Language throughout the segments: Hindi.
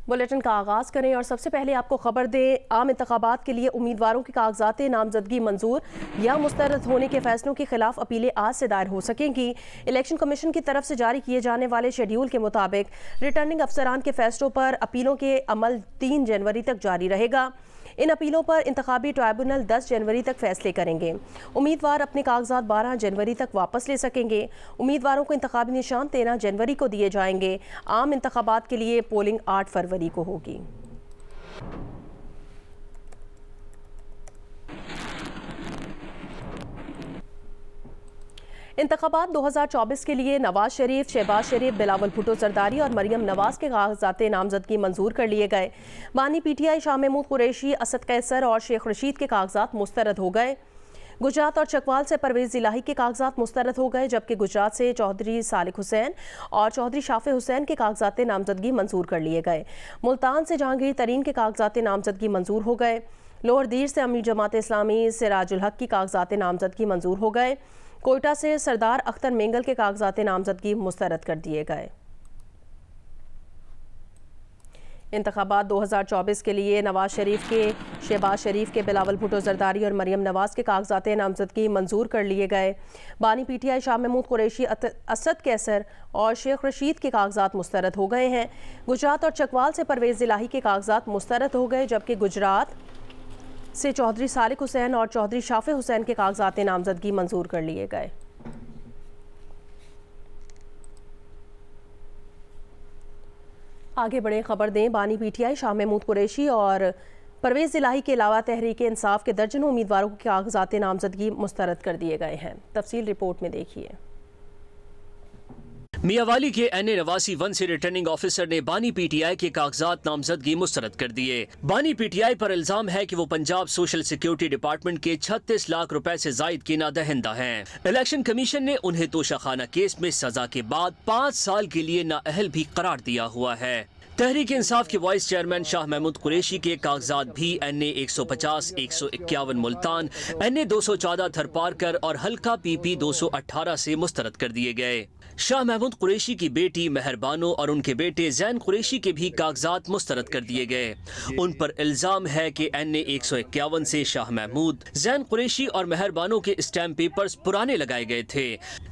बुलेटिन का आगाज़ करें और सबसे पहले आपको खबर दें, आम इंतखाबात के लिए उम्मीदवारों के कागजात नामजदगी मंजूर या मुस्तरद होने के फैसलों के खिलाफ अपीलें आज से दायर हो सकेंगी। इलेक्शन कमीशन की तरफ से जारी किए जाने वाले शेड्यूल के मुताबिक रिटर्निंग अफसरान के फैसलों पर अपीलों के अमल 3 जनवरी तक जारी रहेगा। इन अपीलों पर इंतखाबी ट्राइब्यूनल 10 जनवरी तक फैसले करेंगे। उम्मीदवार अपने कागजात 12 जनवरी तक वापस ले सकेंगे। उम्मीदवारों को इंतखाबी निशान 13 जनवरी को दिए जाएंगे। आम इंतखाबात के लिए पोलिंग 8 फरवरी को होगी। इंतखाबात 2024 के लिए नवाज शरीफ, शहबाज शरीफ, बिलावल भुट्टो जरदारी और मरियम नवाज के कागजात नामजदगी मंजूर कर लिए गए। बानी PTI शाह महमूद कुरैशी, असद कैसर और शेख रशीद के कागजात मुस्तरद हो गए। गुजरात और चकवाल से परवेज़ इलाही के कागजात मुस्तरद हो गए, जबकि गुजरात से चौधरी सालिक हुसैन और चौधरी शाफे हुसैन के कागजात नामजदगी मंजूर कर लिए गए। मुल्तान से जहांगीर तरीन के कागजात नामजदगी मंजूर हो गए। लोअर दीर से अमीर जमात इस्लामी सिराजुल हक की कागजात नामजदगी मंजूर हो गए। कोयटा से सरदार अख्तर मेंगल के कागजात नामजदगी मुस्तरद कर दिए गए। इंतखाबात 2024 के लिए नवाज शरीफ के, शहबाज शरीफ के, बिलावल भुट्टो जरदारी और मरियम नवाज के कागजात नामजदगी मंजूर कर लिए गए। बानी PTI शाह महमूद कुरैशी, असद कैसर और शेख रशीद के कागजात मुस्तरद हो गए हैं। गुजरात और चकवाल से परवेज़ इलाही के कागजात मुस्तरद हो गए, जबकि गुजरात से चौधरी सालिक हुसैन और चौधरी शाफे हुसैन के कागजात नामजदगी मंजूर कर लिए गए। आगे बढ़े खबर दें, बानी PTI शाह महमूद कुरैशी और परवेज़ इलाही के अलावा तहरीक इंसाफ के दर्जनों उम्मीदवारों के कागजात नामजदगी मुस्तरद कर दिए गए हैं। तफसील रिपोर्ट में देखिए। मियावाली के NA नवासी 1 से रिटर्निंग ऑफिसर ने बानी PTI के कागजात नामजदगी मुस्तरद कर दिए। बानी PTI पर इल्जाम है कि वो पंजाब सोशल सिक्योरिटी डिपार्टमेंट के 36 लाख रुपए से जायद के नादहिंदा हैं। इलेक्शन कमीशन ने उन्हें तोशाखाना केस में सजा के बाद 5 साल के लिए नाअहल भी करार दिया हुआ है। तहरीक इंसाफ के वाइस चेयरमैन शाह महमूद कुरैशी के कागजात भी NA 150, 151 मुल्तान, NA 214 थरपारकर और हल्का PP 218 से मुस्तरद कर दिए गए। शाह महमूद कुरैशी की बेटी मेहरबानो और उनके बेटे जैन कुरैशी के भी कागजात मुस्तरद कर दिए गए। उन पर इल्जाम है कि NA 151 से शाह महमूद, जैन कुरैशी और मेहरबानो के स्टैम्प पेपर्स पुराने लगाए गए थे।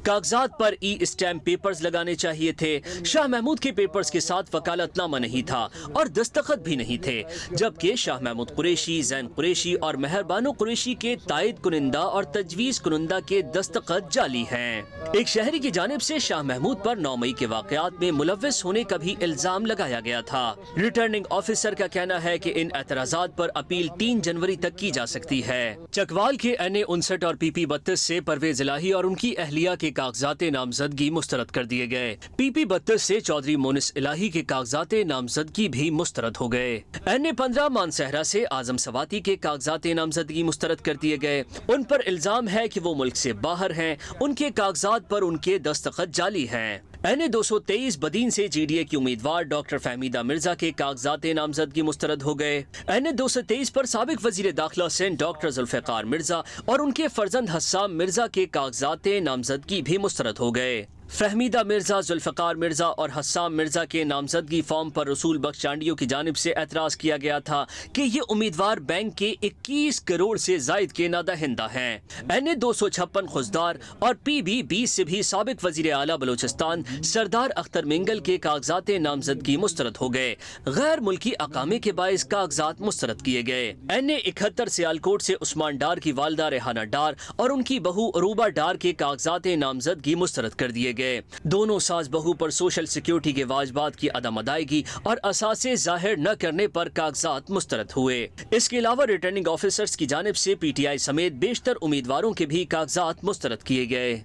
कागजात पर स्टैम्प पेपर्स लगाने चाहिए थे। शाह महमूद के पेपर्स के साथ वकालतनामा नहीं था और दस्तखत भी नहीं थे, जबकि शाह महमूद कुरैशी, जैन कुरैशी और मेहरबानो कुरैशी के तायद कुनिंदा और तजवीज़ कुनिंदा के दस्तखत जाली हैं। एक शहरी की जानिब से शाह महमूद पर 9 मई के वाकयात में मुलव्वस होने का भी इल्जाम लगाया गया था। रिटर्निंग ऑफिसर का कहना है कि इन एतराजात पर अपील 3 जनवरी तक की जा सकती है। चकवाल के NA 59 और PP 32 से परवेज इलाही और उनकी अहलिया के कागजात नामजदगी मुस्तरद कर दिए गए। PP 32 से चौधरी मोनिस इलाही के कागजात नामजदगी भी मुस्तरद हो गए। NA 15 मानसहरा से आजम सवाती के कागजात नामजदगी मुस्तरद कर दिए गए। उन पर इल्जाम है कि वो मुल्क से बाहर हैं। उनके कागजात पर उनके दस्तखत जाली हैं। NA 223 बदीन से GDA की उम्मीदवार डॉक्टर फहमीदा मिर्जा के कागजात नामजदगी मुस्तरद हो गए। NA 223 पर साबिक वजीर दाखिला सिंध डॉक्टर जुल्फ़िकार मिर्जा और उनके फर्जंद हस्साम मिर्जा के कागजात नामजदगी भी मुस्तरद हो गए। फहमीदा मिर्जा, जुल्फ़िकार मिर्जा और हस्साम मिर्जा के नामजदगी फॉर्म पर रसूल बख्श चांडियों की जानिब से एतराज़ किया गया था कि ये उम्मीदवार बैंक के 21 करोड़ से जायद के नादहिंदा हैं। NA 256 खुजदार और PB 20 से भी साबिक वजीर आला बलोचिस्तान सरदार अख्तर मेंगल के कागजात नामजदगी मुस्तरद हो गए। गैर मुल्की अकामे के बाइस कागजात मुस्तरद किए गए। NA 71 सियालकोट से उस्मान डार की वालदा रेहाना डार और उनकी बहू अरूबा डार के कागजात नामजदगी मुस्तरद कर दिए गए। दोनों सास बहू पर सोशल सिक्योरिटी के वाजिबात की अदम अदायगी और असासे जाहिर न करने पर कागजात मुस्तरद हुए। इसके अलावा रिटर्निंग ऑफिसर्स की जानिब से PTI समेत बेशतर उम्मीदवारों के भी कागजात मुस्तरद किए गए।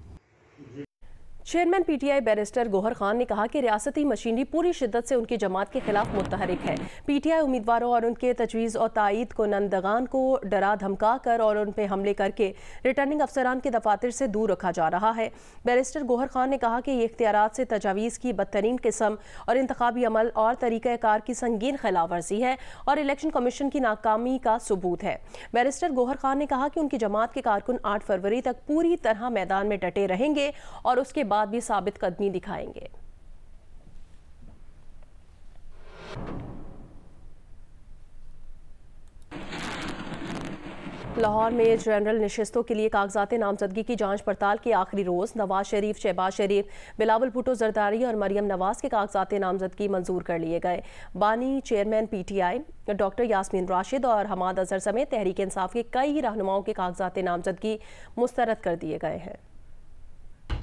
Chairman PTI barrister Gauhar Khan ने कहा कि रियासती मशीनरी पूरी शिद्दत से उनकी जमात के खिलाफ मुतहरिक है। PTI उम्मीदवारों और उनके तजवीज़ और तायद को नंदगान को डरा धमका कर और उन पर हमले करके रिटर्निंग अफसरान के दफातर से दूर रखा जा रहा है। बैरिस्टर गौहर खान ने कहा कि ये इख्तियारात से तजावीज़ की बदतरीन किस्म और इंतखाबी अमल और तरीक़ाकार की संगीन खिलाफ वर्जी है और इलेक्शन कमीशन की नाकामी का सबूत है। बैरिस्टर गौहर खान ने कहा कि उनकी जमात के कारकुन 8 फरवरी तक पूरी तरह मैदान में डटे रहेंगे और उसके बाद भी साबित कदमी दिखाएंगे। लाहौर में जनरल नशिस्तों के लिए कागजात नामजदगी की जांच पड़ताल के आखिरी रोज़ नवाज शरीफ, शहबाज शरीफ, बिलावल भुट्टो जरदारी और मरियम नवाज के कागजात नामजदगी मंजूर कर लिए गए। बानी chairman PTI doctor Yasmin Rashid और हमाद अजहर समेत तहरीक इंसाफ के कई रहनुमाओं के कागजात नामजदगी मुस्तरद कर दिए गए हैं।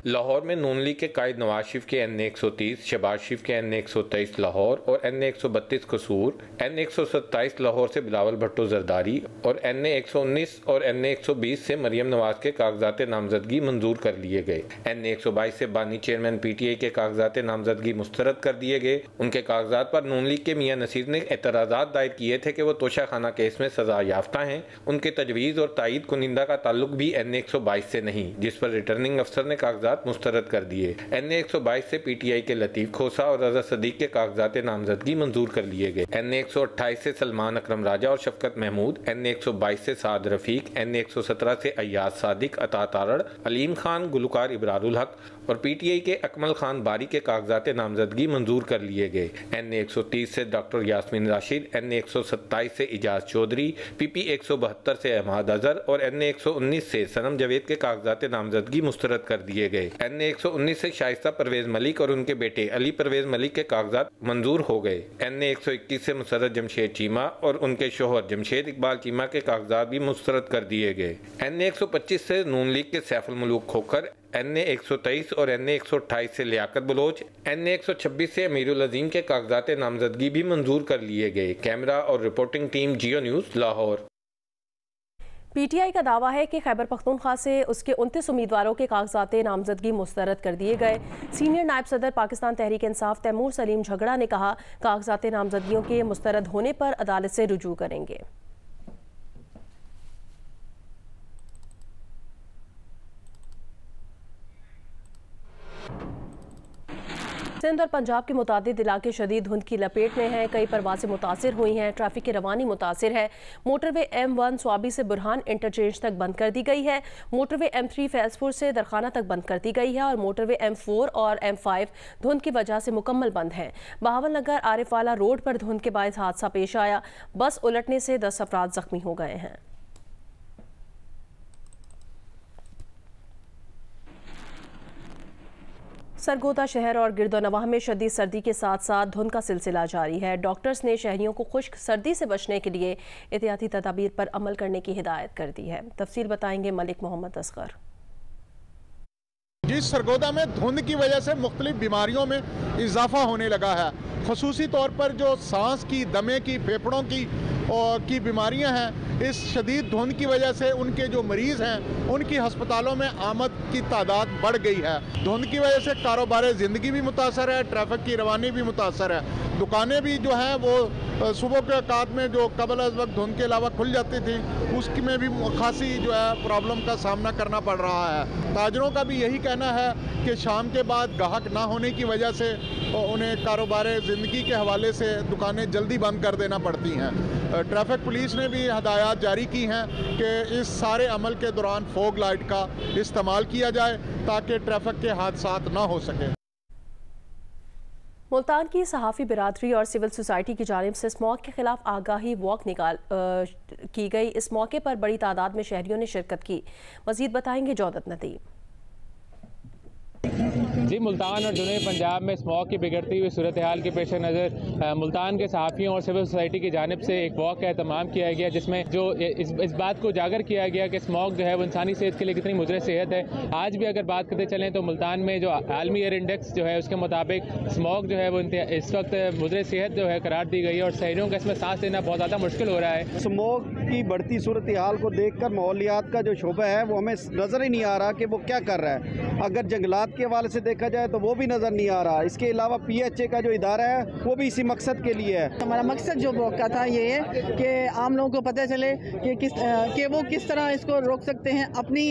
लाहौर में नून लीग के कायद नवाज शरीफ के NA 130, शहबाज शरीफ के NA 123 लाहौर और NA 132 कसूर, NA 127 लाहौर से बिलावल भुट्टो जरदारी और NA 119 और NA 120 से मरियम नवाज के कागजात नामजदगी मंजूर कर लिए गए। NA 122 से बानी चेयरमैन PTI के कागजात नामजदगी मुस्तरद कर दिए गए। उनके कागजात पर नून लीग के मियां नसीर ने एतराज़ात दायर किए थे कि वो तोशा खाना केस में सजा याफ्ता हैं। उनके तजवीज़ और तायद कुनिंदा का ताल्लुक भी NA 122 से नहीं, जिस पर रिटर्निंग अफसर ने कागजात मुस्तरद कर दिए। NA 122 से PTI के लतीफ़ खोसा और रज़ा सदीक के कागजात नामजदगी मंजूर कर लिए गए। NA 128 से सलमान अकरम राजा और शफकत महमूद, NA 122 से साद रफीक, NA 117 से अय्याज सादिक, अता तारड़, अलीम खान, गुलकार इब्रारुल हक और PTI के अकमल खान बारी के कागजात नामजदगी मंजूर कर लिए गए। NA 130 से डॉक्टर यास्मीन राशिद, NA 127 से इजाज चौधरी, PP 172 से अहमद अजहर और NA 119 से सनम जवेद के कागजात नामजदगी मुस्तरद कर दिए गए। NA 119 से शाइस्ता परवेज मलिक और उनके बेटे अली परवेज मलिक के कागजात मंजूर हो गए। NA 121 से मुसर्रत जमशेद चीमा और उनके शोहर जमशेद इकबाल चीमा के कागजात भी मुस्तरद कर दिए गए। NA 125 से नून लीग के सैफुल मुलूक खोखर, NA 123 और NA 128 से लियाकत बलोच, NA 126 से अमीरुल अजीम के कागजात नामजदगी भी मंजूर कर लिए गए। कैमरा और रिपोर्टिंग टीम जियो न्यूज़ लाहौर। PTI का दावा है कि खैबर पख्तूनख्वा से उसके 29 उम्मीदवारों के कागजात नामजदगी मुस्तरद कर दिए गए। सीनियर नायब सदर पाकिस्तान तहरीक इंसाफ तैमूर सलीम झगड़ा ने कहा, कागजात नामजदगियों के मुस्तरद होने पर अदालत से रुजू करेंगे। सिंध और पंजाब के मुतादिद इलाके शदीद धुंध की लपेट में हैं। कई परवासें मुतासिर हुई हैं। ट्रैफिक की रवानी मुतासिर है। मोटरवे M1 स्वाबी से बुरहान इंटरचेंज तक बंद कर दी गई है। मोटरवे M3 फैजपुर से दरखाना तक बंद कर दी गई है और मोटरवे M4 और M5 धुंध की वजह से मुकम्मल बंद है। बहावलनगर आरिफवाला रोड पर धुंध के बायस हादसा पेश आया। बस उलटने से 10 अफराद जख्मी हो गए हैं। सरगोदा शहर और गिरदोनवाह में शदीद सर्दी के साथ साथ धुंध का सिलसिला जारी है। डॉक्टर्स ने शहरियों को खुश्क सर्दी से बचने के लिए एहतियाती तदाबीर पर अमल करने की हिदायत कर दी है। तफसील बताएंगे मलिक मोहम्मद असगर। जी, सरगोदा में धुंध की वजह से मुख्तलिफ बीमारियों में इजाफा होने लगा है। खसूसी तौर पर जो सांस की, दमे की, फेफड़ों की बीमारियां हैं, इस शदीद धुंध की वजह से उनके जो मरीज़ हैं उनकी हस्पतालों में आमद की तादाद बढ़ गई है। धुंध की वजह से कारोबार ज़िंदगी भी मुतासर है, ट्रैफिक की रवानी भी मुतासर है। दुकानें भी जो हैं वो सुबह के औकात में जो कबल अज़ वक्त धुंध के अलावा खुल जाती थी, उसमें भी खासी जो है प्रॉब्लम का सामना करना पड़ रहा है। ताजरों का भी यही कहना है कि शाम के बाद गाहक ना होने की वजह से उन्हें कारोबार ज़िंदगी के हवाले से दुकानें जल्दी बंद कर देना पड़ती हैं। ट्रैफिक पुलिस ने भी हदायत जारी की हैं कि इस सारे अमल के दौरान फॉग लाइट का इस्तेमाल किया जाए ताकि ट्रैफिक के हादसात ना हो सके। मुल्तान की सहाफ़ी बिरादरी और सिविल सोसाइटी की जानिब से स्मॉग के खिलाफ आगाही वॉक की गई। इस मौके पर बड़ी तादाद में शहरियों ने शिरकत की। मज़ीद बताएंगे जौदत नदीम। जी, मुल्तान और जुनूबी पंजाब में स्मॉग की बिगड़ती हुई सूरत हाल के पेश नज़र मुल्तान के सहाफ़ियों और सिविल सोसाइटी की जानिब से एक वॉक का एहतमाम किया गया, जिसमें जो इस बात को उजागर किया गया कि स्मॉग जो है वो इंसानी सेहत के लिए कितनी मुज़र सेहत है। आज भी अगर बात करते चलें तो मुल्तान में जो आलमी एयर इंडेक्स जो है उसके मुताबिक स्मॉग जो है वो इस वक्त मुज़र सेहत जो है करार दी गई है और शहरियों का इसमें सांस लेना बहुत ज़्यादा मुश्किल हो रहा है। स्मॉग की बढ़ती सूरत हाल को देख कर माहौलियात का जो शोबा है वो हमें नज़र ही नहीं आ रहा कि वो क्या कर रहा है। अगर जंगलात के हवाले से देखा जाए तो वो भी नज़र नहीं आ रहा। इसके अलावा PHA का जो इदारा है वो भी इसी मकसद के लिए है। हमारा मकसद जो वॉक का था ये है कि आम लोगों को पता चले कि वो किस तरह इसको रोक सकते हैं। अपनी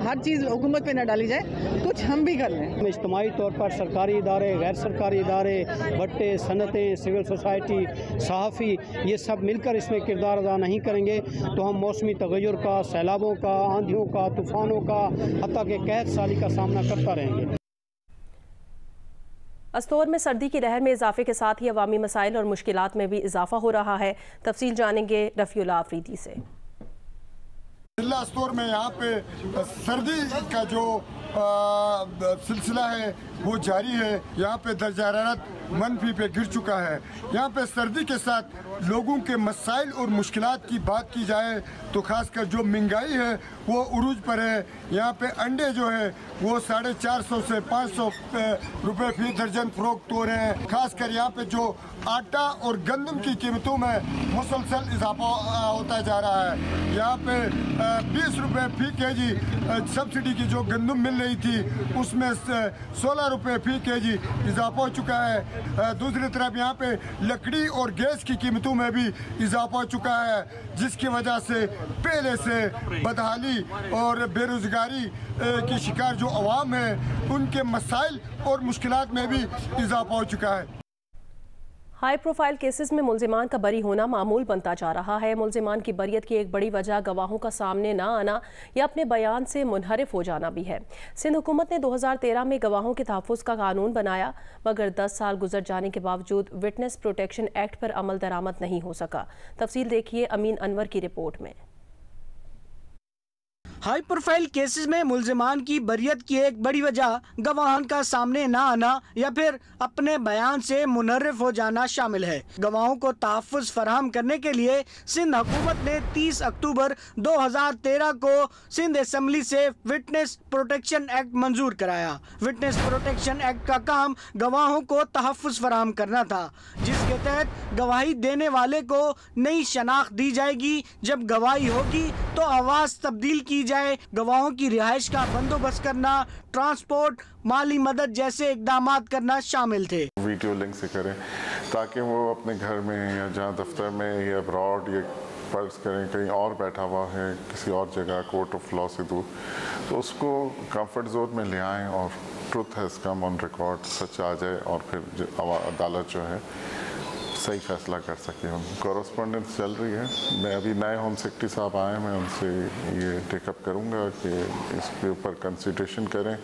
हर चीज़ हुकूमत पे न डाली जाए, कुछ हम भी कर लें। इज्तिमाई तौर पर सरकारी इदारे, गैर सरकारी इदारे, भट्टे, सनतें, सिविल सोसाइटी, सहाफ़ी, ये सब मिलकर इसमें किरदार अदा नहीं करेंगे तो हम मौसमी तगय्युर का, सैलाबों का, आंधियों का, तूफ़ानों का, हत्ता के कहत साली का सामना करता रहेंगे। अस्तौर में सर्दी की लहर में इजाफे के साथ ही अवामी मसाइल और मुश्किलात में भी इजाफा हो रहा है। तफसील जानेंगे रफ़ीउल्लाह अफरीदी से। जिला स्टोर में यहाँ पे सर्दी का जो सिलसिला है वो जारी है। यहाँ पे दर्जा हरारत मनफी पे गिर चुका है। यहाँ पे सर्दी के साथ लोगों के मसाइल और मुश्किलात की बात की जाए तो खासकर जो महंगाई है वो उरूज पर है। यहाँ पे अंडे जो है वो 450 से 500 रुपए फी दर्जन फरोख्त हो रहे हैं। खासकर यहाँ पे जो आटा और गंदम की कीमतों में मुसलसल इजाफा होता जा रहा है। यहाँ पे 20 रुपए फी केजी सब्सिडी की जो गंदम मिल रही थी उसमें 16 रुपए फी केजी इजाफा हो चुका है। दूसरी तरफ यहाँ पे लकड़ी और गैस की कीमतों में भी इजाफा हो चुका है, जिसकी वजह से पहले से बदहाली और बेरोजगारी की शिकार जो अवाम है उनके मसाइल और मुश्किलात में भी इजाफा हो चुका है। हाई प्रोफाइल केसेस में मुल्जिमान का बरी होना मामूल बनता जा रहा है। मुल्जिमान की बरियत की एक बड़ी वजह गवाहों का सामने ना आना या अपने बयान से मुनहरिफ हो जाना भी है। सिंध हुकूमत ने 2013 में गवाहों के तहफ़्फ़ुज़ का कानून बनाया, मगर 10 साल गुजर जाने के बावजूद विटनेस प्रोटेक्शन एक्ट पर अमल दरामद नहीं हो सका। तफसील देखिए अमीन अनवर की रिपोर्ट में। हाई प्रोफाइल केसेस में मुल्जिमान की बरियत की एक बड़ी वजह गवाहान का सामने ना आना या फिर अपने बयान से मुनर्रिफ हो जाना शामिल है। गवाहों को तहफ़्फ़ुज़ फराहम करने के लिए सिंध हुकूमत ने 30 अक्टूबर 2013 को सिंध असम्बली से विटनेस प्रोटेक्शन एक्ट मंजूर कराया। विटनेस प्रोटेक्शन एक्ट का काम गवाहों को तहफ़्फ़ुज़ फराहम करना था, जिसके तहत गवाही देने वाले को नई शनाख्त दी जाएगी। जब गवाही होगी तो आवाज़ तब्दील की जाए, गवाहों की रिहाइश का बंदोबस्त करना, ट्रांसपोर्ट, माली मदद जैसे इकदाम करना शामिल थे। वीडियो लिंक से करें ताकि वो अपने घर में या जहाँ दफ्तर में या अब्रॉड या फर्ज करें कहीं और बैठा हुआ है किसी और जगह कोर्ट ऑफ लॉ से दूर, तो उसको कंफर्ट जोन में ले आएँ और truth has come on record, सच आ जाए और फिर अदालत जो है सही फैसला कर सके। कॉरेस्पॉन्डेंस चल रही है। मैं अभी नए होम सेक्रेटरी साहब आए, मैं उनसे ये टेकअप करूँगा कि इसके ऊपर कंसिडरेशन करें।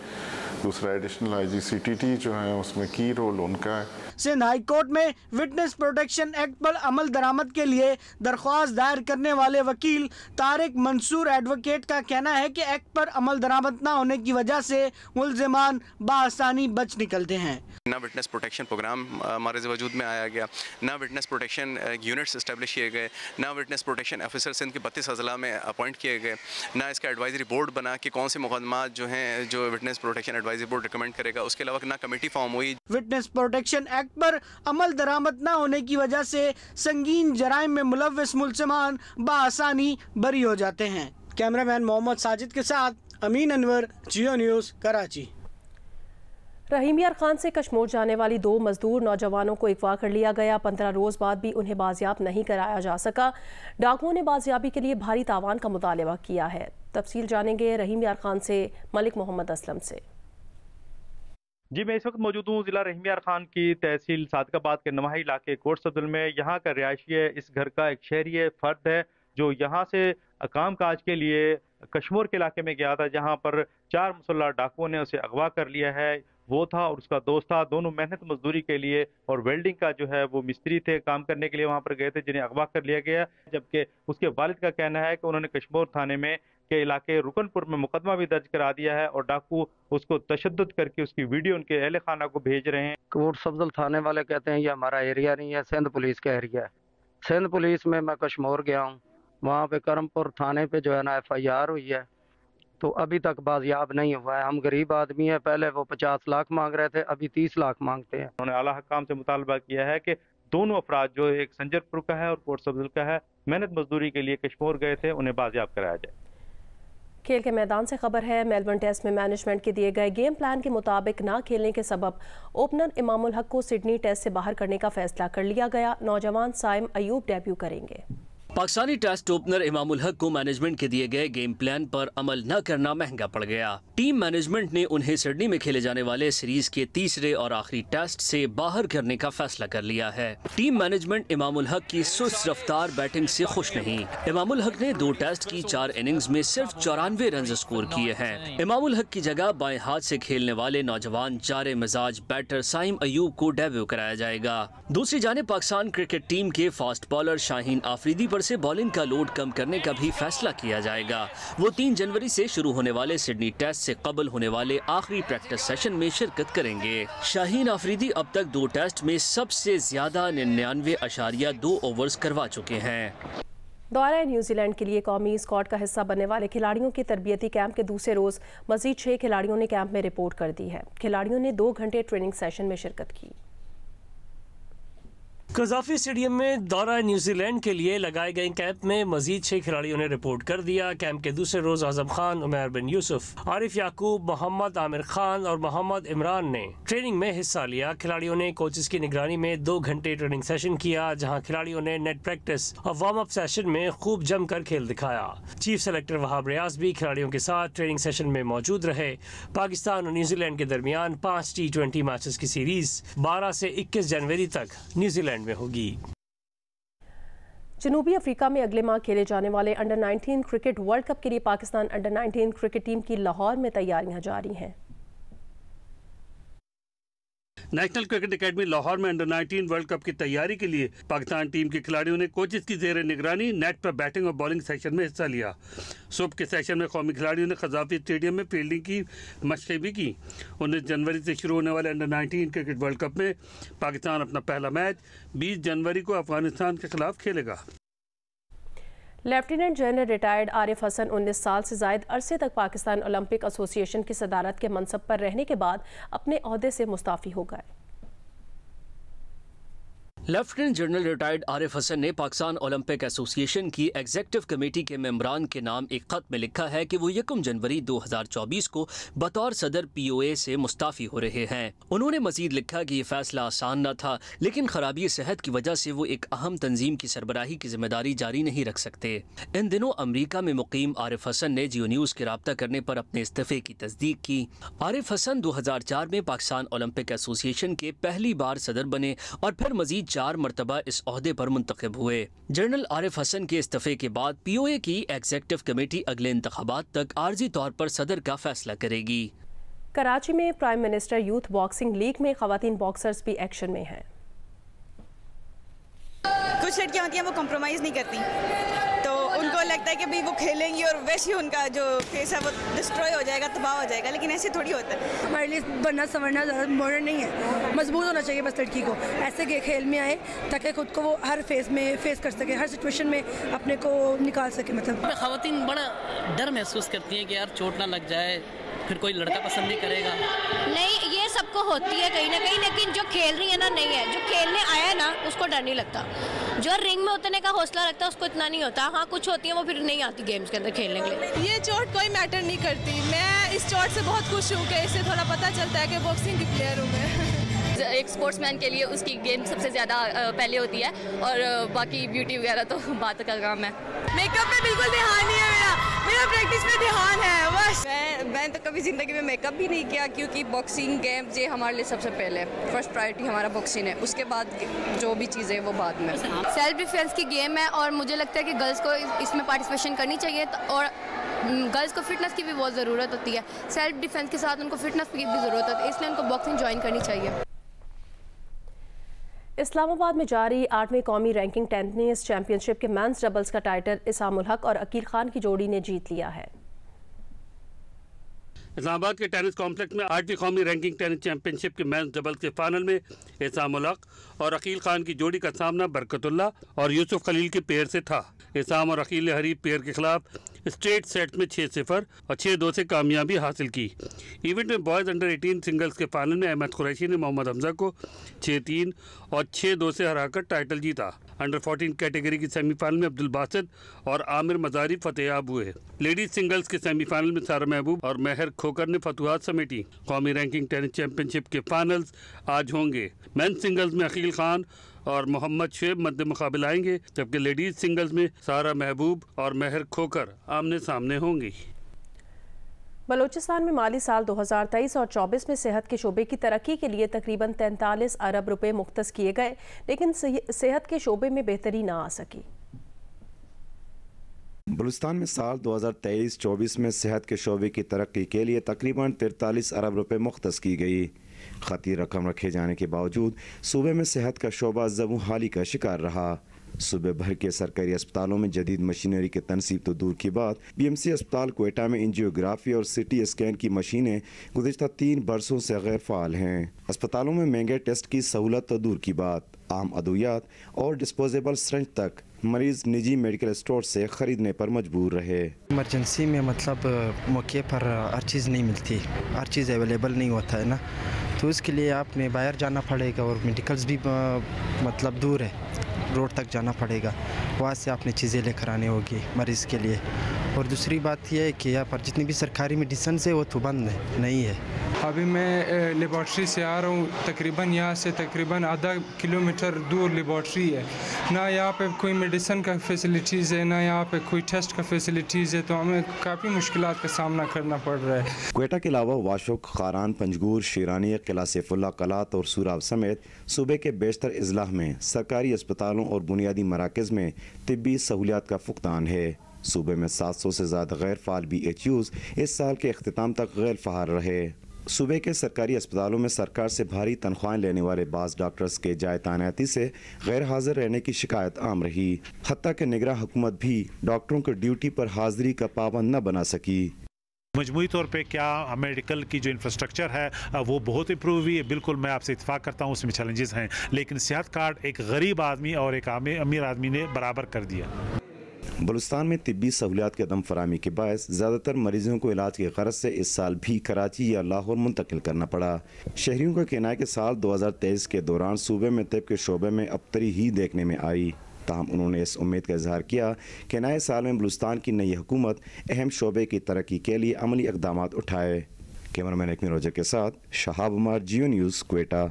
दूसरा एडिशनल IGCTT जो है उसमें की रोल उनका है। सिंध हाई कोर्ट में विटनेस प्रोटेक्शन एक्ट पर अमल दरामद के लिए दरख्वास्त दायर करने वाले वकील तारिक मंसूर एडवोकेट का कहना है कि एक्ट पर अमल दरामद न होने की वजह से मुल्जिमान बाआसानी बच निकलते हैं। ना विटनेस प्रोटेक्शन प्रोग्राम हमारे वजूद में आया गया, ना विटनेस प्रोटेक्शन यूनिट्स इस्टेब्लिश किए गए, ना विटनेस प्रोटेक्शन ऑफिसर सिंध के 32 अजला में अपॉइंट किए गए, ना इसका एडवाइजरी बोर्ड बना कि कौन से मुकदमात जो हैं जो witness protection advisory board recommend करेगा। उसके अलावा ना कमेटी फॉर्म हुई। विटनेस प्रोटेक्शन एक्ट पर अमल दरामद न होने की वजह से संगीन जराइम में मुलव्विस मुल्जिमान बाआसानी बरी हो जाते हैं। कैमरामैन मोहम्मद साजिद के साथ अमीन अनवर, जियो न्यूज़, कराची। रहीम यार खान से कश्मीर जाने वाली 2 मजदूर नौजवानों को अगवा कर लिया गया। 15 रोज़ बाद भी उन्हें बाजियाब नहीं कराया जा सका। डाकुओं ने बाजियाबी के लिए भारी तावान का मुतालबा किया है। तफसील जानेंगे रहीम यार खान से मलिक मोहम्मद असलम से। जी, मैं इस वक्त मौजूद हूँ जिला रहीम यार खान की तहसील सादकाबाद के नवाही इलाके कोट सदुल में। यहाँ का रिहायशी है, इस घर का एक शहरी फर्द है जो यहाँ से काम काज के लिए कश्मीर के इलाके में गया था, जहाँ पर 4 मुसल्लह डाकुओं ने उसे अगवा कर लिया है। वो था और उसका दोस्त था, दोनों मेहनत मजदूरी के लिए और वेल्डिंग का जो है वो मिस्त्री थे, काम करने के लिए वहाँ पर गए थे, जिन्हें अगवा कर लिया गया। जबकि उसके वालिद का कहना है कि उन्होंने कश्मीर थाने में के इलाके रुकनपुर में मुकदमा भी दर्ज करा दिया है और डाकू उसको तशद्दुद करके उसकी वीडियो उनके अहले खाना को भेज रहे हैं। कोट सफजल थाने वाले कहते हैं ये हमारा एरिया नहीं है, सिंध पुलिस का एरिया है। सिंध पुलिस में मैं कश्मीर गया हूँ, वहाँ पे करमपुर थाने पे जो है ना FIR हुई है, तो अभी तक बाजियाब नहीं हुआ है। हम गरीब आदमी हैं, पहले वो 50 लाख मांग रहे थे, अभी 30 लाख मांगते हैं। उन्होंने आला हकाम से मुतालबा किया है कि दोनों अफराद जो एक संजरपुर का है और कोट सफजल का है, मेहनत मजदूरी के लिए कश्मीर गए थे, उन्हें बाजियाब कराया जाए। खेल के मैदान से खबर है। मेलबर्न टेस्ट में मैनेजमेंट के दिए गए गेम प्लान के मुताबिक ना खेलने के सबब ओपनर इमामुल हक को सिडनी टेस्ट से बाहर करने का फैसला कर लिया गया। नौजवान साइम अयूब डेब्यू करेंगे। पाकिस्तानी टेस्ट ओपनर इमामुल हक को मैनेजमेंट के दिए गए गेम प्लान पर अमल न करना महंगा पड़ गया। टीम मैनेजमेंट ने उन्हें सिडनी में खेले जाने वाले सीरीज के तीसरे और आखिरी टेस्ट से बाहर करने का फैसला कर लिया है। टीम मैनेजमेंट इमामुल हक की सुस्त रफ्तार बैटिंग से खुश नहीं। इमामुल हक ने 2 टेस्ट की 4 इनिंग्स में सिर्फ 94 रन स्कोर किए हैं। इमामुल हक की जगह बाएं हाथ से खेलने वाले नौजवान जारे मिजाज बैटर साइम अयूब को डेब्यू कराया जाएगा। दूसरी जानिब पाकिस्तान क्रिकेट टीम के फास्ट बॉलर शाहीन आफरीदी पर से बॉलिंग का लोड कम करने का भी फैसला किया जाएगा। वो 3 जनवरी से शुरू होने वाले सिडनी टेस्ट से कबल होने वाले आखिरी प्रैक्टिस सेशन में शिरकत करेंगे। शाहीन आफरीदी अब तक 2 टेस्ट में सबसे ज्यादा 99.2 ओवर्स करवा चुके हैं। दौरा न्यूजीलैंड के लिए कौमी स्क्वाड का हिस्सा बनने वाले खिलाड़ियों के तरबियती कैंप के दूसरे रोज मजीद 6 खिलाड़ियों ने कैंप में रिपोर्ट कर दी है। खिलाड़ियों ने 2 घंटे ट्रेनिंग सेशन में शिरकत की। कज़ाफी स्टेडियम में दौरा न्यूजीलैंड के लिए लगाए गए कैंप में मजीद 6 खिलाड़ियों ने रिपोर्ट कर दिया। कैंप के दूसरे रोज आजम खान, उमर बिन यूसुफ, आरिफ याकूब, मोहम्मद आमिर खान और मोहम्मद इमरान ने ट्रेनिंग में हिस्सा लिया। खिलाड़ियों ने कोचेस की निगरानी में 2 घंटे ट्रेनिंग सेशन किया, जहां खिलाड़ियों ने नेट प्रैक्टिस और वार्म अप सेशन में खूब जमकर खेल दिखाया। चीफ सेलेक्टर वहाब रियाज भी खिलाड़ियों के साथ ट्रेनिंग सेशन में मौजूद रहे। पाकिस्तान और न्यूजीलैंड के दरमियान 5 T20 मैचेस की सीरीज 12 से 21 जनवरी तक न्यूजीलैंड में होगी। जनूबी अफ्रीका में अगले माह खेले जाने वाले अंडर 19 क्रिकेट वर्ल्ड कप के लिए पाकिस्तान अंडर 19 क्रिकेट टीम की लाहौर में तैयारियां जारी हैं। नेशनल क्रिकेट एकेडमी लाहौर में अंडर 19 वर्ल्ड कप की तैयारी के लिए पाकिस्तान टीम के खिलाड़ियों ने कोचेस की ज़ेर निगरानी नेट पर बैटिंग और बॉलिंग सेशन में हिस्सा लिया। सुबह के सेशन में कौमी खिलाड़ियों ने कज़ाफी स्टेडियम में फील्डिंग की मशक़ें भी की। 19 जनवरी से शुरू होने वाले अंडर 19 क्रिकेट वर्ल्ड कप में पाकिस्तान अपना पहला मैच 20 जनवरी को अफगानिस्तान के खिलाफ खेलेगा। Lieutenant general retired Arif Hasan 19 साल से ज़ायद अरसे तक पाकिस्तान ओलंपिक एसोसिएशन की सदारत के मनसब पर रहने के बाद अपने ओहदे से मुस्ताफ़ी हो गए। Lieutenant general retired Arif Hasan ने पाकिस्तान ओलंपिक एसोसिएशन की एग्जीक्यूटिव कमेटी के मेंबरान के नाम एक खत में लिखा है कि वो 1 जनवरी 2024 को बतौर सदर POA से मुस्ताफ़ी हो रहे हैं। उन्होंने मजीद लिखा कि ये फैसला आसान न था, लेकिन खराबी सेहत की वजह से वो एक अहम तंजीम की सरबराही की जिम्मेदारी जारी नहीं रख सकते। इन दिनों अमरीका में मुकीम आरिफ हसन ने जियो न्यूज़ के राब्ता करने पर अपने इस्तीफे की तस्दीक की। आरिफ हसन 2004 में पाकिस्तान ओलंपिक एसोसिएशन के पहली बार सदर बने और फिर मजीद 4 मरतबा इस ओहदे पर मुंतखब हुए। जनरल आरिफ हसन के इस्तीफे के बाद POA की एग्जीक्यूटिव कमेटी अगले इंतखाबात तक आर्जी तौर पर सदर का फैसला करेगी। कराची में prime minister youth boxing league में खवातीन बॉक्सर्स भी एक्शन में हैं। कुछ लड़कियां होती हैं वो कॉम्प्रोमाइज़ नहीं करती, तो उनको लगता है कि भाई वो खेलेंगी और वैसे ही उनका जो फेस है वो डिस्ट्रॉय हो जाएगा, तबाह हो जाएगा, लेकिन ऐसे थोड़ी होता है। हमारे लिए बनना संवरना ज़्यादा इम्पोर्टेंट नहीं है, मजबूत होना चाहिए बस लड़की को, ऐसे के खेल में आए ताकि खुद को वो हर फेस में फेस कर सके, हर सिचुएशन में अपने को निकाल सके। मतलब खवातीन बड़ा डर महसूस करती हैं कि यार चोट ना लग जाए, फिर कोई लड़का पसंद नहीं करेगा। नहीं, ये सबको होती है कहीं ना कहीं, लेकिन जो खेल रही है ना नहीं है, जो खेलने आया है ना उसको डर नहीं लगता, जो रिंग में उतरने का हौसला रखता है उसको इतना नहीं होता। हाँ, कुछ होती है वो फिर नहीं आती गेम्स के अंदर खेलने के लिए। ये चोट कोई मैटर नहीं करती, मैं इस चोट से बहुत खुश हूँ कि इससे थोड़ा पता चलता है कि बॉक्सिंग की प्लेयर हूँ मैं। एक स्पोर्ट्समैन के लिए उसकी गेम सबसे ज़्यादा पहले होती है और बाकी ब्यूटी वगैरह तो बात का काम है। मेकअप पे बिल्कुल ध्यान नहीं है मेरा प्रैक्टिस में ध्यान है बस। मैं तो कभी ज़िंदगी में मेकअप भी नहीं किया, क्योंकि बॉक्सिंग गेम ये हमारे लिए सबसे पहले फर्स्ट प्रायोरिटी हमारा बॉक्सिंग है, उसके बाद जो भी चीज़ें वो बाद में। सेल्फ डिफेंस की गेम है और मुझे लगता है कि गर्ल्स को इसमें पार्टिसिपेशन करनी चाहिए, और गर्ल्स को फिटनेस की भी बहुत ज़रूरत होती है। सेल्फ डिफेंस के साथ उनको फिटनेस की भी ज़रूरत होती है, इसलिए उनको बॉक्सिंग ज्वाइन करनी चाहिए। इस्लामाबाद में जारी 8वीं कौमी रैंकिंग टेनिस चैंपियनशिप के मेंस डबल्स का टाइटल इसामुल हक और अकील खान की जोड़ी ने जीत लिया है। इस्लामाबाद के टेनिस कॉम्प्लेक्स में 8वीं कौमी रैंकिंग टेनिस चैंपियनशिप के मेंस डबल्स के फाइनल में इसामुल हक और अकील खान की जोड़ी का सामना बरकतुल्ला और यूसुफ खलील के पेयर से था। इसाम और अकील ने हरीफ पेयर के खिलाफ स्ट्रेट सेट में 6-0 और 6-2 से कामयाबी हासिल की। इवेंट में बॉयज़ अंडर 18 सिंगल्स के फाइनल में अहमद कुरैशी ने मोहम्मद हमजा को 6-3 और 6-2 से हराकर टाइटल जीता। अंडर 14 कैटेगरी की सेमीफाइनल में अब्दुल बासित और आमिर मजारी फतेहाब हुए। लेडीज सिंगल्स के सेमीफाइनल में सारा महबूब और महर खोकर ने फतुहात समेटी। कौमी रैंकिंग टेनिस चैंपियनशिप के फाइनल्स आज होंगे। मेंस सिंगल्स में अकील खान और मोहम्मद शुएब मध्य मुकाबला आएंगे, जबकि लेडीज सिंगल्स में सारा महबूब और महर खोकर आमने सामने होंगी। बलूचिस्तान में माली साल 2023 और 24 में सेहत के शोबे की तरक्की के लिए तकरीबन 43 अरब रुपए मुख्तस किए गए, लेकिन सेहत के शोबे में बेहतरी ना आ सकी। बलूचिस्तान में साल 2023-24 में सेहत के शोबे की तरक्की के लिए तकरीबन 43 अरब रुपए मुख्तस की गई। खती रकम रखे जाने के बावजूद सूबे में सेहत का शोबा ज़बूहाली का शिकार रहा। सूबे भर के सरकारी अस्पतालों में जदीद मशीनरी की तनसीब तो दूर की बात, BMC अस्पताल क्वेटा में एंजियोग्राफी और CT स्कैन की मशीनें गुज़िश्ता 3 बरसों से गैर फाल हैं। अस्पतालों में महंगे टेस्ट की सहूलत तो दूर की बात, आम अद्वियात और डिस्पोजेबल सिरिंज तक मरीज निजी मेडिकल स्टोर से खरीदने पर मजबूर रहे। इमरजेंसी में मतलब मौके पर हर चीज़ नहीं मिलती, हर चीज़ अवेलेबल नहीं होता है ना, तो उसके लिए आपने बाहर जाना पड़ेगा और मेडिकल्स भी मतलब दूर है, रोड तक जाना पड़ेगा, वहाँ से आपने चीज़ें लेकर आनी होगी मरीज़ के लिए। और दूसरी बात यह है कि यहाँ पर जितनी भी सरकारी मेडिसिन है वो तो बंद नहीं है। अभी मैं लेबॉर्ट्री से आ रहा हूँ, तकरीबन यहाँ से तकरीबन आधा किलोमीटर दूर लेबॉर्ट्री है, ना यहाँ पे कोई मेडिसिन का फैसिलिटीज़ है, ना यहाँ पे कोई टेस्ट का फैसिलिटीज़ है, तो हमें काफ़ी मुश्किलात का सामना करना पड़ रहा है। क्वेटा के अलावा वाशुक, खारान, पंजगूर, शीरानी, किला सैफुल्ला, कलात और सूराब समेत सूबे के बेशतर अजलाह में सरकारी अस्पतालों और बुनियादी मराकज़ में तिब्बी सहूलियात का फुकदान है। सूबे में 700 से ज़्यादा गैर फाल BHUs इस साल के अख्तिताम तक गैर फ़ाल रहे। सूबे के सरकारी अस्पतालों में सरकार से भारी तनख्वाहें लेने वाले बाज़ डॉक्टर्स के जाए तैनाती से गैर हाजिर रहने की शिकायत आम रही। हत्ता कि निगरान हुकूमत भी डॉक्टरों को ड्यूटी पर हाजिरी का पाबंद न बना सकी। मजमूई तौर पे क्या मेडिकल की जो इंफ्रास्ट्रक्चर है वो बहुत इम्प्रूव हुई है, बिल्कुल मैं आपसे इत्तेफाक करता हूँ, उसमें चैलेंजेस हैं, लेकिन सेहत कार्ड एक गरीब आदमी और एक अमीर आदमी ने बराबर कर दिया। बलूचिस्तान में तिब्बी सहूलियात के अदम फराहमी के बायस ज़्यादातर मरीजों को इलाज की गरज से इस साल भी कराची या लाहौर मुंतकिल करना पड़ा। शहरियों का कहना है कि साल 2023 के दौरान सूबे में तिब के शोबे में अबतरी ही देखने में आई। ताहम उन्होंने इस उम्मीद का इजहार किया कि नए साल में बलूचिस्तान की नई हुकूमत अहम शोबे की तरक्की के लिए अमली इक़दाम उठाए। कैमरामैन अकमल रोजर के साथ शहाब उमर, जियो न्यूज़, क्वेटा।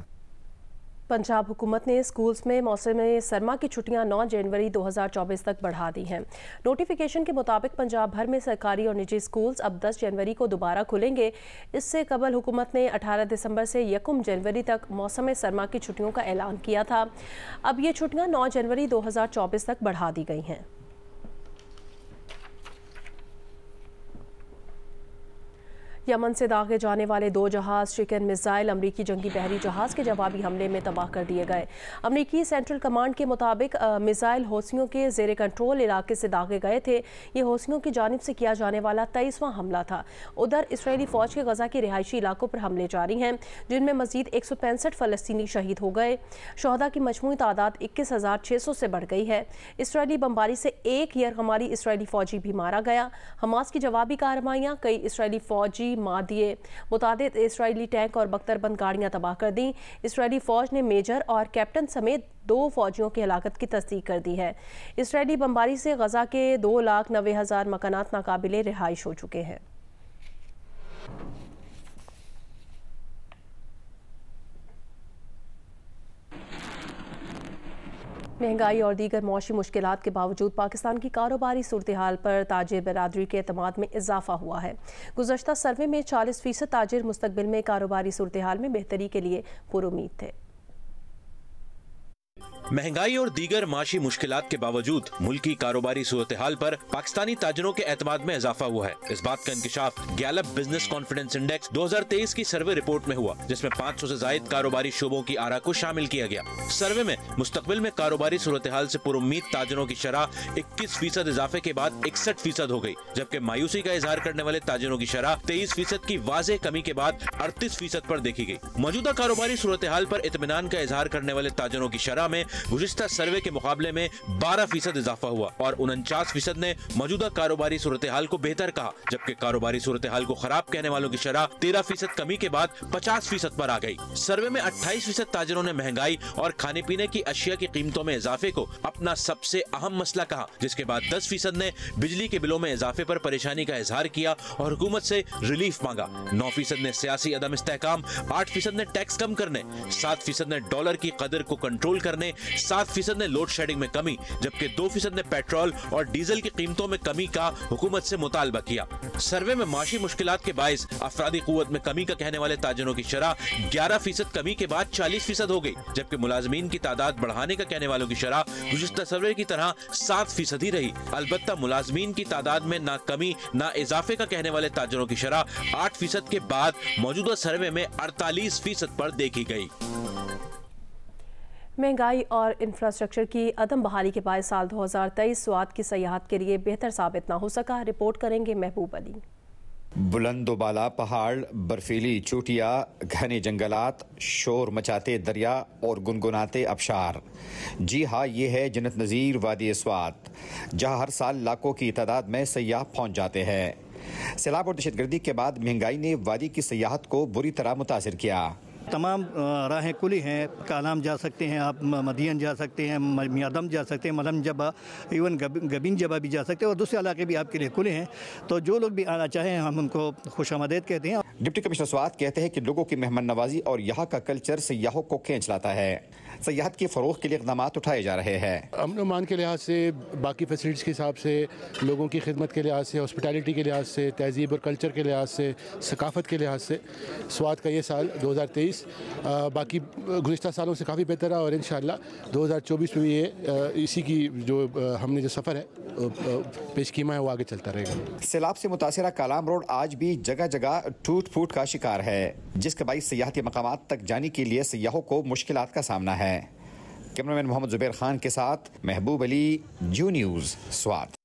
पंजाब हुकूमत ने स्कूल्स में मौसम सरमा की छुट्टियां 9 जनवरी 2024 तक बढ़ा दी हैं। नोटिफिकेशन के मुताबिक पंजाब भर में सरकारी और निजी स्कूल्स अब 10 जनवरी को दोबारा खुलेंगे। इससे कबल हुकूमत ने 18 दिसंबर से 1 जनवरी तक मौसम सरमा की छुट्टियों का ऐलान किया था। अब ये छुट्टियां 9 जनवरी 2024 तक बढ़ा दी गई हैं। यमन से दागे जाने वाले 2 जहाज़ चिकन मिसाइल अमरीकी जंगी बहरी जहाज़ के जवाबी हमले में तबाह कर दिए गए। अमरीकी सेंट्रल कमांड के मुताबिक मिसाइल हौसियों के ज़ेरे कंट्रोल इलाके से दागे गए थे। ये हौसियों की जानिब से किया जाने वाला 23वां हमला था। उधर इसराइली फ़ौज के गज़ा के रिहायशी इलाकों पर हमले जारी हैं, जिनमें मज़ीद 165 फ़लस्तीनी शहीद हो गए। शहदा की मजमूई तादाद 21,600 से बढ़ गई है। इसराइली बमबारी से एक यरगमारी इसराइली फ़ौजी भी मारा गया। हमास की जवाबी कार्रवाइयाँ कई इसराइली फ़ौजी मार दिए। मुतादिद इसराइली टैंक और बख्तरबंद गाड़ियां तबाह कर दी। इसराइली फ़ौज ने मेजर और कैप्टन समेत 2 फ़ौजियों की हलाकत की तस्दीक कर दी है। इसराइली बमबारी से गज़ा के 2,90,000 मकानात नाकाबिले रिहाइश हो चुके हैं। महंगाई और दीगर मौशी मुश्किलात के बावजूद पाकिस्तान की कारोबारी सूरत हाल पर ताजिर बरादरी के एतमाद में इजाफा हुआ है। गुज़श्ता सर्वे में 40% ताजिर मुस्तकबिल में कारोबारी सूरत हाल में बेहतरी के लिए पुरुमीद थे। महंगाई और दीगर माशी मुश्किलात के बावजूद मुल्की कारोबारी सूरत हाल पर पाकिस्तानी ताजरों के एतमाद में इजाफा हुआ है। इस बात का इंकशाफ गैलप बिजनेस कॉन्फिडेंस इंडेक्स 2023 की सर्वे रिपोर्ट में हुआ, जिसमें 500 से जायद कारोबारी शोबों की आरा को शामिल किया गया। सर्वे में मुस्तकबिल में कारोबारी सूरत हाल से पुरुम्मीद ताजरों की शरह 21% इजाफे के बाद 61% हो गई, जबकि मायूसी का इजहार करने वाले ताजरों की शरह 23% की वाज़ेह कमी के बाद 38% पर देखी गई। मौजूदा कारोबारी सूरत हाल पर इत्मीनान का इजहार करने वाले ताजरों की शरह में गुज़िश्ता सर्वे के मुकाबले में 12% इजाफा हुआ और 49% ने मौजूदा कारोबारी सूरत हाल को बेहतर कहा, जबकि कारोबारी सूरत हाल को खराब कहने वालों की शरह 13% कमी के बाद 50% पर आ गई। सर्वे में 28% ताजरों ने महंगाई और खाने पीने की अशिया की कीमतों में इजाफे को अपना सबसे अहम मसला कहा, जिसके बाद 10% ने बिजली के बिलों में इजाफे पर परेशानी का इजहार किया और हुकूमत से रिलीफ मांगा। 9% ने सियासी अदम इस्तेहकाम, 8% ने टैक्स कम करने, 7% ने डॉलर की कदर को कंट्रोल करने, 7% ने लोड शेडिंग में कमी, जबकि 2% ने पेट्रोल और डीजल की कीमतों में कमी का हुकूमत से मुतालबा किया। सर्वे में माशी मुश्किलात के बायस अफरादी कुव्वत में कमी का कहने वाले ताजरों की शरह 11% कमी के बाद 40% हो गई, जबकि मुलाजमीन की तादाद बढ़ाने का कहने वालों की शरह गुज़िश्ता सर्वे की तरह 7% ही रही। अलबत्ता मुलाजमीन की तादाद में ना कमी ना इजाफे का कहने वाले ताजरों की शरह 8% के बाद मौजूदा सर्वे में 48% पर देखी गई। महंगाई और इंफ्रास्ट्रक्चर की अदम बहाली के बाद साल 2023 स्वात की सयाहत के लिए बेहतर साबित न हो सका। रिपोर्ट करेंगे महबूब अली। बुलंदोबाला पहाड़, बर्फीली चोटियाँ, घने जंगलात, शोर मचाते दरिया और गुनगुनाते आबशार। जी हाँ, ये है जन्नत नज़ीर वादी स्वात, जहाँ हर साल लाखों की तादाद में सयाह पहुँच जाते हैं। सैलाब और दहशतगर्दी के बाद महंगाई ने वादी की सयाहत को बुरी तरह मुतासिर किया। तमाम राहें खुली हैं। कालाम जा सकते हैं आप, मदियन जा सकते हैं, मियादम जा सकते हैं, मलम जबा, इवन गबीन जबा भी जा सकते हैं और दूसरे इलाके भी आपके लिए खुले हैं। तो जो लोग भी आना चाहें हम उनको खुशामदीद कहते हैं। डिप्टी कमिश्नर स्वात कहते हैं कि लोगों की मेहमान नवाजी और यहाँ का कल्चर सयाहों को खींच लाता है। सयाहत के फ़रोग़ के लिए इक़दाम उठाए जा रहे हैं। अमन अमान के लिहाज से, बाकी फैसिलिटीज़ के हिसाब से, लोगों की खिदमत के लिहाज से, हॉस्पिटैलिटी के लिहाज से, तहज़ीब और कल्चर के लिहाज से, सकाफ़त के लिहाज से स्वात का ये साल 2023 बाकी गुज़िश्ता सालों से काफ़ी बेहतर है और इंशाअल्लाह 2024 में भी ये इसी की जो हमने जो सफ़र है पेश कीमा है वो आगे चलता रहेगा। सैलाब से मुतासिरा कालाम रोड आज भी जगह जगह टूट फूट का शिकार है, जिसके बाइस सयाहती मकामात तक जाने के लिए सयाहों को मुश्किलात का सामना है। कैमरामैन मोहम्मद जुबैर खान के साथ महबूब अली, जू न्यूज़, स्वात।